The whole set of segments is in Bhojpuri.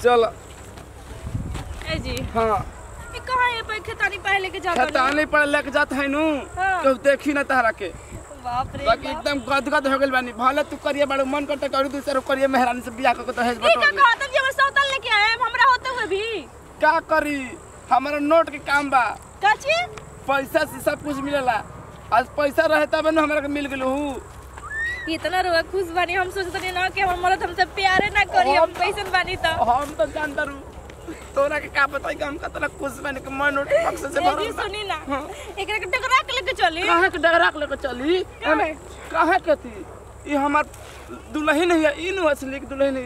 चल ए जी हाँ ये कहां है पे खेतानी पहले लेके जाता खेतानी पर लेके जात है नु हाँ। तो देखी ना तारा के बाप रे बाकी एकदम गदगद हो गेल बानी भले तू करिए बड़े मन करते करू दूसरे करिए मेहरानी से बियाह करके दहेज ठीक है बटोर कहत जी हमर सौतल लेके आए हमरा होते हुए भी का करी हमारा नोट के काम बा काची पैसा से सब कुछ मिलेला आज पैसा रहे तब न हमरा के मिल गेलू इतना रुआ खुश बानी हम सोचत ना कि हमर मरद हमसे प्यारे ना करी हम कैसन बानी त हम तो जानता रू तोरा के का बताई कि हम कतना खुश बानी कि मन नोट बक्से से ए भरल जी बा। सुनी ना एकरा के टकरा के लेके चली कहाँ के डगराक लेके चली कहाँ के थी ये हमार दुल्हन है ई नु असली की दुल्हन है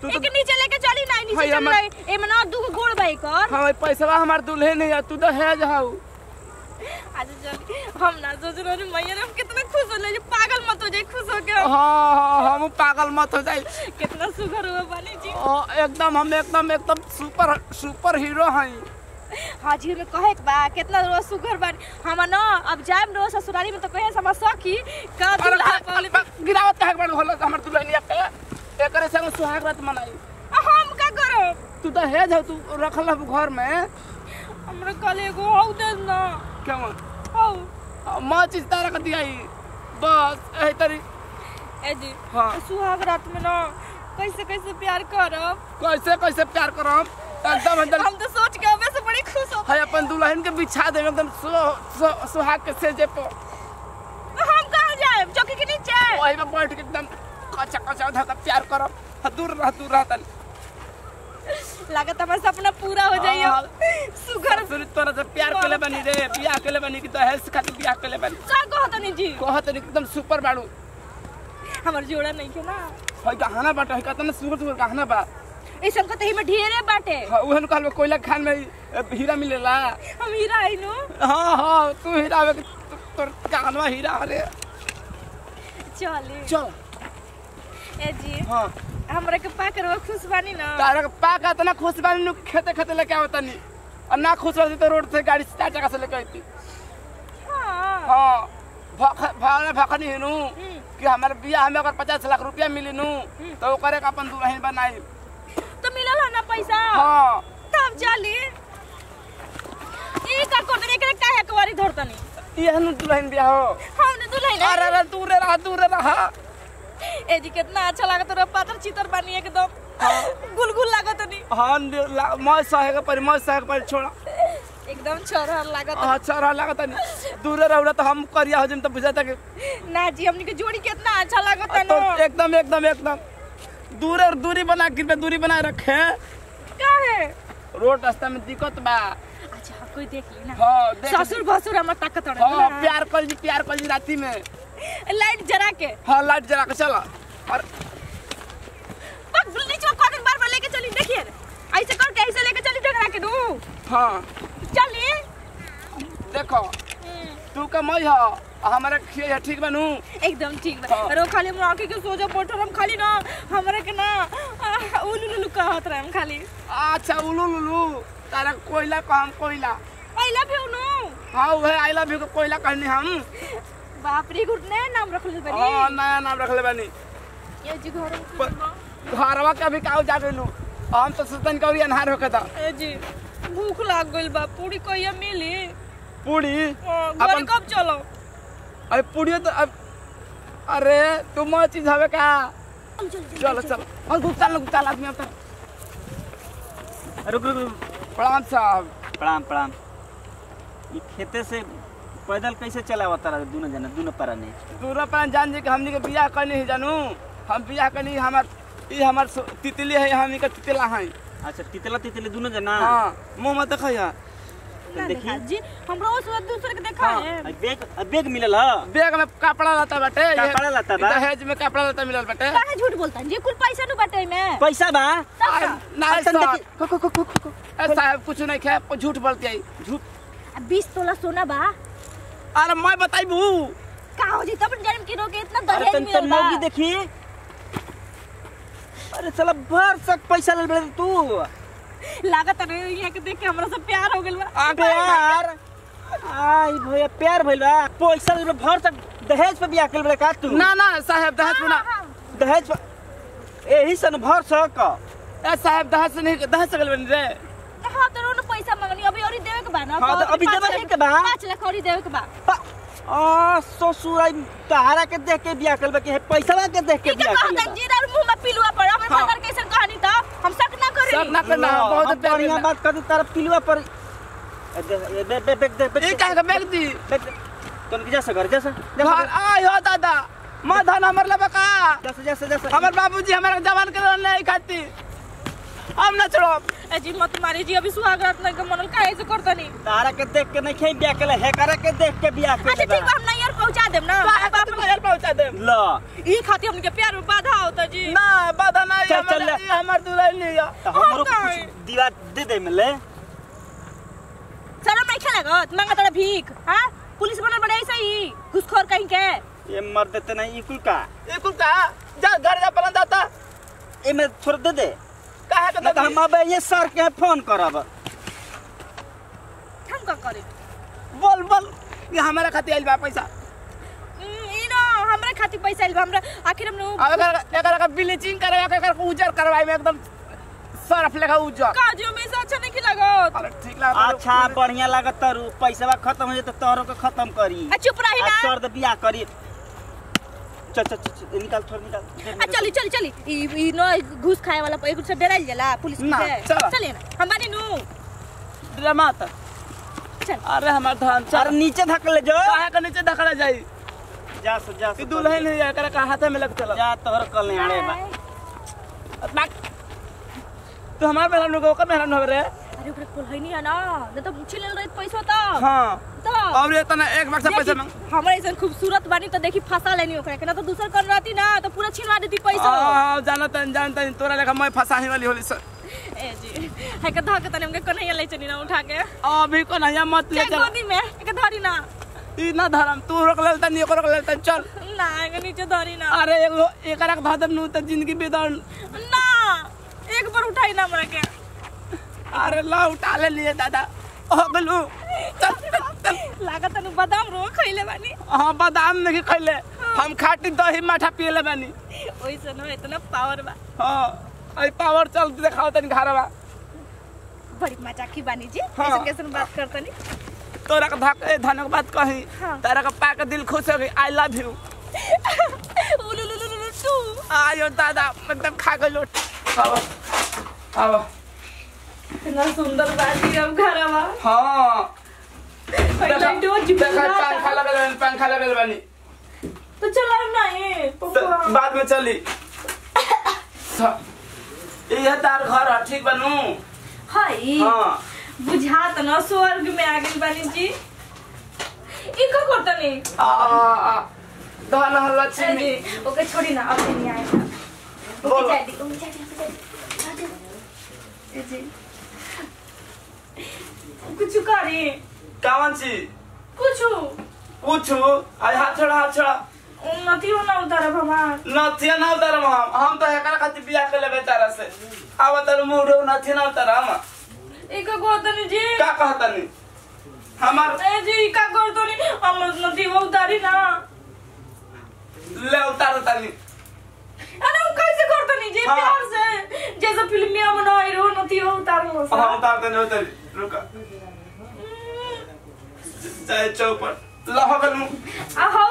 तू तो एक नीचे लेके चली ना नीचे चल रही ए मना दू गोड़ बाई कर हां पैसा हमार दुल्हन है तू तो है जाऊ आज चल हम ना सोच रहे मैया हम कितना खुश होले जे पागल मत हो जाए खुश हो के हां हम पागल मत हो जाई कितना सुगर हुआ बानी जी एकदम हम एकदम सुपर हीरो हैं हाजी में कहे बा कितना रोज सुगर बानी हम ना अब जाएम रोज ससुराली में तो कहे हम सखी का दूल्हा पहले गिरावत काहे बड़ होला हमर दुल्हनिया के एकरे संग सुहाग रात मनाई हम का करो तू तो है जा तू रखल है घर में हमरा कल एगो हौ दे ना क्या हौ मां चीज तारा के दियाई बस एही तरी ए जी हां सुहाग रात में ना कैसे कैसे प्यार करब कैसे प्यार करब एकदम हम तो सोच के हमें से बड़ी खुश हो है अपन दुल्हन के बिछा दे एकदम सुहाग के सेजे पर हम कहां जाए चौकी के नीचे वही में बैठ के एकदम कचा धका प्यार करब दूर रह तनी लागत हमारा सपना पूरा हो जाइए सुगर सुन तोरा से प्यार केले बनी रे बियाह केले बनी कि दहेज खातिर बियाह केले बनी का कहत नहीं जी कहत एकदम सुपर बाड़ू हमर जोड़ा नहीं के ना है गहना बाटे है कतना सुगर गहना बा ऐसन कतही में ढेरे बाटे हां ओहन कहल कोयला खान में हीरा मिलेला हम हीरा आइनो हां तू हीरा आवे तोर गहनवा हीरा रे चल ए जी हां हमरा के पाकर वो खुश बानी ना तारा के पाका इतना खुश बानी नु खेते लेके आवतनी और ना खुश रहती तो रोड से गाड़ी से 4 टका से लेके आती हां भखनी हेनु कि हमारे बियाह में अगर 50 लाख रुपया मिली नु तो ओकरे का अपन दुल्हन बनाई तो मिलल है ना पैसा हां तब चली ई का कर देने के काहे कवारी धरतनी ये हनु दुल्हन बियाह हो हम ने दुल्हन अरे दूर रहा ए जी कितना अच्छा लागत रे पातर चितर बानी एकदम गुलगुल लागत नी हां मैं सहेगा पर छोड़ा एकदम छोरा लागत अच्छा लागत नहीं दूर रहला तो हम करिया हो जिम तो बुझाता कि ना जी हमनी के जोड़ी कितना अच्छा लागत है ना एकदम दूरी बना रखे काहे रोड रास्ता में दिक्कत बा अच्छा कोई देख ली ना हां ससुर भसुर हमर ताकत है हां प्यार कर जी राती में लाइट जरा के हां लाइट जरा के चला और पक नीचे कॉटन बार लेके चली देखिए ऐसे करके ऐसे लेके चली डगरा के दू हां चली देखो तू का मई ह हमारा खिया ठीक बनू एकदम ठीक बा रो खाली हम आंखें के सोजा पोठर हम खाली ना हमरा के ना उलुलु कहत रहे हम खाली अच्छा उलुलु तारा कोयला का हम कोयला आई लव यू नो हां वह आई लव यू को कोयला कहनी हम बाप रे गुटने नाम रखले बनी हां नया नाम रखले बनी ये जी घरवा का भी काऊ जा गेलू हम तो सुतन कौरी अनहार होके था ए जी भूख लाग गइल बा पूरी कहिया मिली पूरी अपन कब चलो अरे पूरी तो अब अरे तुम चीज हवे का चलो और गुप्ता आदमी अब रुक प्रणाम साहब प्रणाम ये खेते से पैदल कैसे चलावत रहा दोनों पारा ने दूर पर जान जी के हमनी के बियाह करनी है जानू हम बियाह करनी हमार तितली है हमनी के तितला है अच्छा तितला दोनों जना हां मुंह मत देखिया देखिए जी हमरा उस दूसरे के देखा है बैग मिलल ह बैग में कपड़ा लता बाटे कपड़ा लता बा दहेज में कपड़ा लता मिलल बाटे काहे झूठ बोलता जी कुल पैसा नु बाटे में पैसा बा ना साहब कुछ नहीं खे झूठ बोलती है झूठ 20 तोला सोना बा अरे मैं बताइबू का हो जी तब जन्म के रोके इतना दहेज मिलल बा मौगी देखी अरे चला भर सक पैसा ले बे तू लागत रे यहाँ के देख के हमरा से प्यार हो गेल बा प्यार आई भैया प्यार भइल बा पैसा ले भर सक दहेज पे बियाह कर बे का तू ना साहब दहेज पे ना दहेज एही सन भर सक ए साहब दहस सकल बन रे। हां तो रोन पैसा मांगनी अभी और देवे के बा ना। हां तो अभी देवे के बा 5 लाख और देवे के बा। ससुर तारा के देख के बियाह करबे के पैसा के देख के बियाह करबे। कहता जीरा मुंह में पिलुआ पर हमरे फादर कैसे कहानी था हम शक ना करी। शक ना करना बहुत बढ़िया बात कर तारा पिलुआ पर ए का के बैग दी तन की जैसे घर जैसे आय हो दादा माधन हमर लेबे का जैसे हमर बाबूजी हमरा जवान के नहीं खाती हम ना छोड़ो। ए जी मत मारी जी अभी सुहागरात नहीं के मनल काहे से करतनी। तारा के देख के नहीं खे बियाह केले है करे के देख के बियाह केले। अच्छा ठीक बा हम नैयर पहुंचा देम ना। बाप नैयर पहुंचा देम ल ई खातिर हमके प्यार में बाधा होता जी। ना बाधा नहीं हमर दुल्हन नहीं है तो हमरो कुछ दीवा दे दे मिले शर्म नहीं खेलेगत मांगा तोरा भीख हां पुलिस बनल बड़े ऐसे ही घुसखोर कहीं के ये मर देते नहीं इकुल का जा घर जा पलन दाता ए में छोड़ दे दे काहे के तो हम अब ये सर के फोन करब हम का करे बोल ये हमारा खातिर आइल बा पैसा ई ना हमरा खातिर पैसा आइल बा हमरा आखिर हम एकर का ब्लीचिंग करवा के एकर उजर करवाई में एकदम सरफ लेखा उजर काजो में से अच्छा नहीं लागत। अरे ठीक लागत अच्छा बढ़िया लागत तारू पैसा खत्म हो जाए तो तोरो के खत्म करी चुप रही ना सर दे बियाह करी चल निकाल छोड़ निकाल चली ई नो घूस खाए वाला एक से डराइल जाला पुलिस से चलिए ना हम बानी नु ड्रामा त चल अरे हमार धान अरे नीचे धक ले जो काहे के नीचे धकला जाई जा ई दुल्हन नहीं है एकर का हाथ में लग चला जा तोहर कल नहीं आड़े बा तो हमार मेहरान को ओकर मेहरान हो रे अरे ओकरा कोल है नहीं है ना न तो मुछी ले रही पैसा तो हां तो और ये तना एक बार से पैसा मांग हमरा ऐसा खूबसूरत बानी तो देखी फंसा लेनी ओकरा के ना तो दूसर कर रहती ना तो पूरा छीनवा देती पैसा। हां जानता तोरा लेखा मैं फंसाही वाली होली सर ए जी है के धक तने हमके कन्हैया ले चली ना उठा के अभी को नहीं मत ले चल गोदी में एक धरी ना ई ना धरम तू रोक लेता नहीं रोक लेता चल ना के नीचे धरी ना अरे एगो एकरा के भादम नु त जिंदगी बेदन ना एक बार उठाई ना हमरा के अरे ला उठा ले लिए दादा अगलू लागत तनु बादाम रो खइले बानी। हां बादाम नहीं खइले हम खाटी दही माठा पियले बानी ओइसे न इतना पावर बा। हां आई पावर चल दिखाओ तनी घरवा बड़ी मजाकी बानी जी हाँ। कैसे बात करतनी तोरा के धनक बात कही हाँ। तारा का पाके दिल खुश हो गई आई लव यू उलुलुलुलु तू आयो दादा एकदम खा गलो आओ इतना सुंदर बाटी अब घरवा हां पहले तो देखा पंखा लगल बानी तो चला ना ये बाद में चली ये तार घर है ठीक बनू हाय हां बुझात न स्वर्ग में आ गई बानी जी ई का करतनी धन लक्ष्मी ओके छोड़ी ना अब नहीं आएगा बोलो। ओके जी कुछ करी कावन सी कुछ आई हाथ छोड़ा उन्नति हो ना उतारा भगवान नथिया ना उतारम हम तो एकरा खातिर बियाह के ले बेचारा से आव तर मुड़ नथिया ना उतारम एक गोतनी जी का कहतनी हमार ए जी का गोतनी हम नथी वो उतारी ना ले उतार तनी अरे हम कैसे करतनी जी हाँ। प्यार से जैसे फिल्मिया में ना हीरो नथी वो उतारो हां उतार तनी उतार रुका जाए चौपट लहगल आहो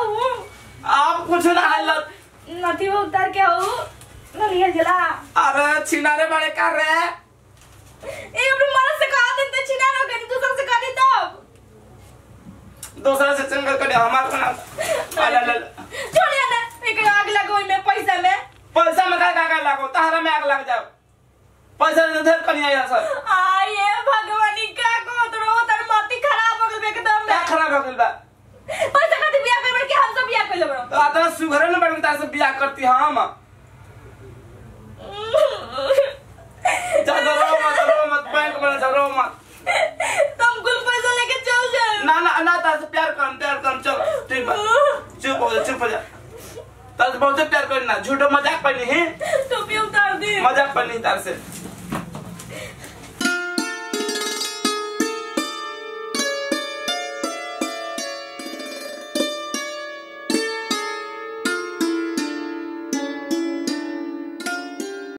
आप कुछ ना हालत नथी वो उतार के हो ना लिया जला अरे छिनारे बड़े कर रहे ए अपने मर्द से कहा देते छिना ना कहीं दूसरे से कहा देता दूसरा से चंगल कर हमार को ना अरे छोड़िए ना एक आग लगो में पैसा में का लागो तारा में आग लग जाओ पैसा दे धर कनिया यहां सर आये भगवानी का को तो तर माटी खराब हो गई एकदम क्या खराब हो गइल बा पैसा खातिर बियाह करबे के हम सब बियाह कर लेबो तो आतना सुघरे न बन तार से बियाह करती हम ज्यादा रो मत बैंक में रो मत तुम कुल पैसा लेके चल जाओ ना तार से प्यार कर चल ठीक बा चुप हो जा तार से बहुत प्यार करना झूठो मजाक पनी है टोपी उतार दी मजाक पनी तार से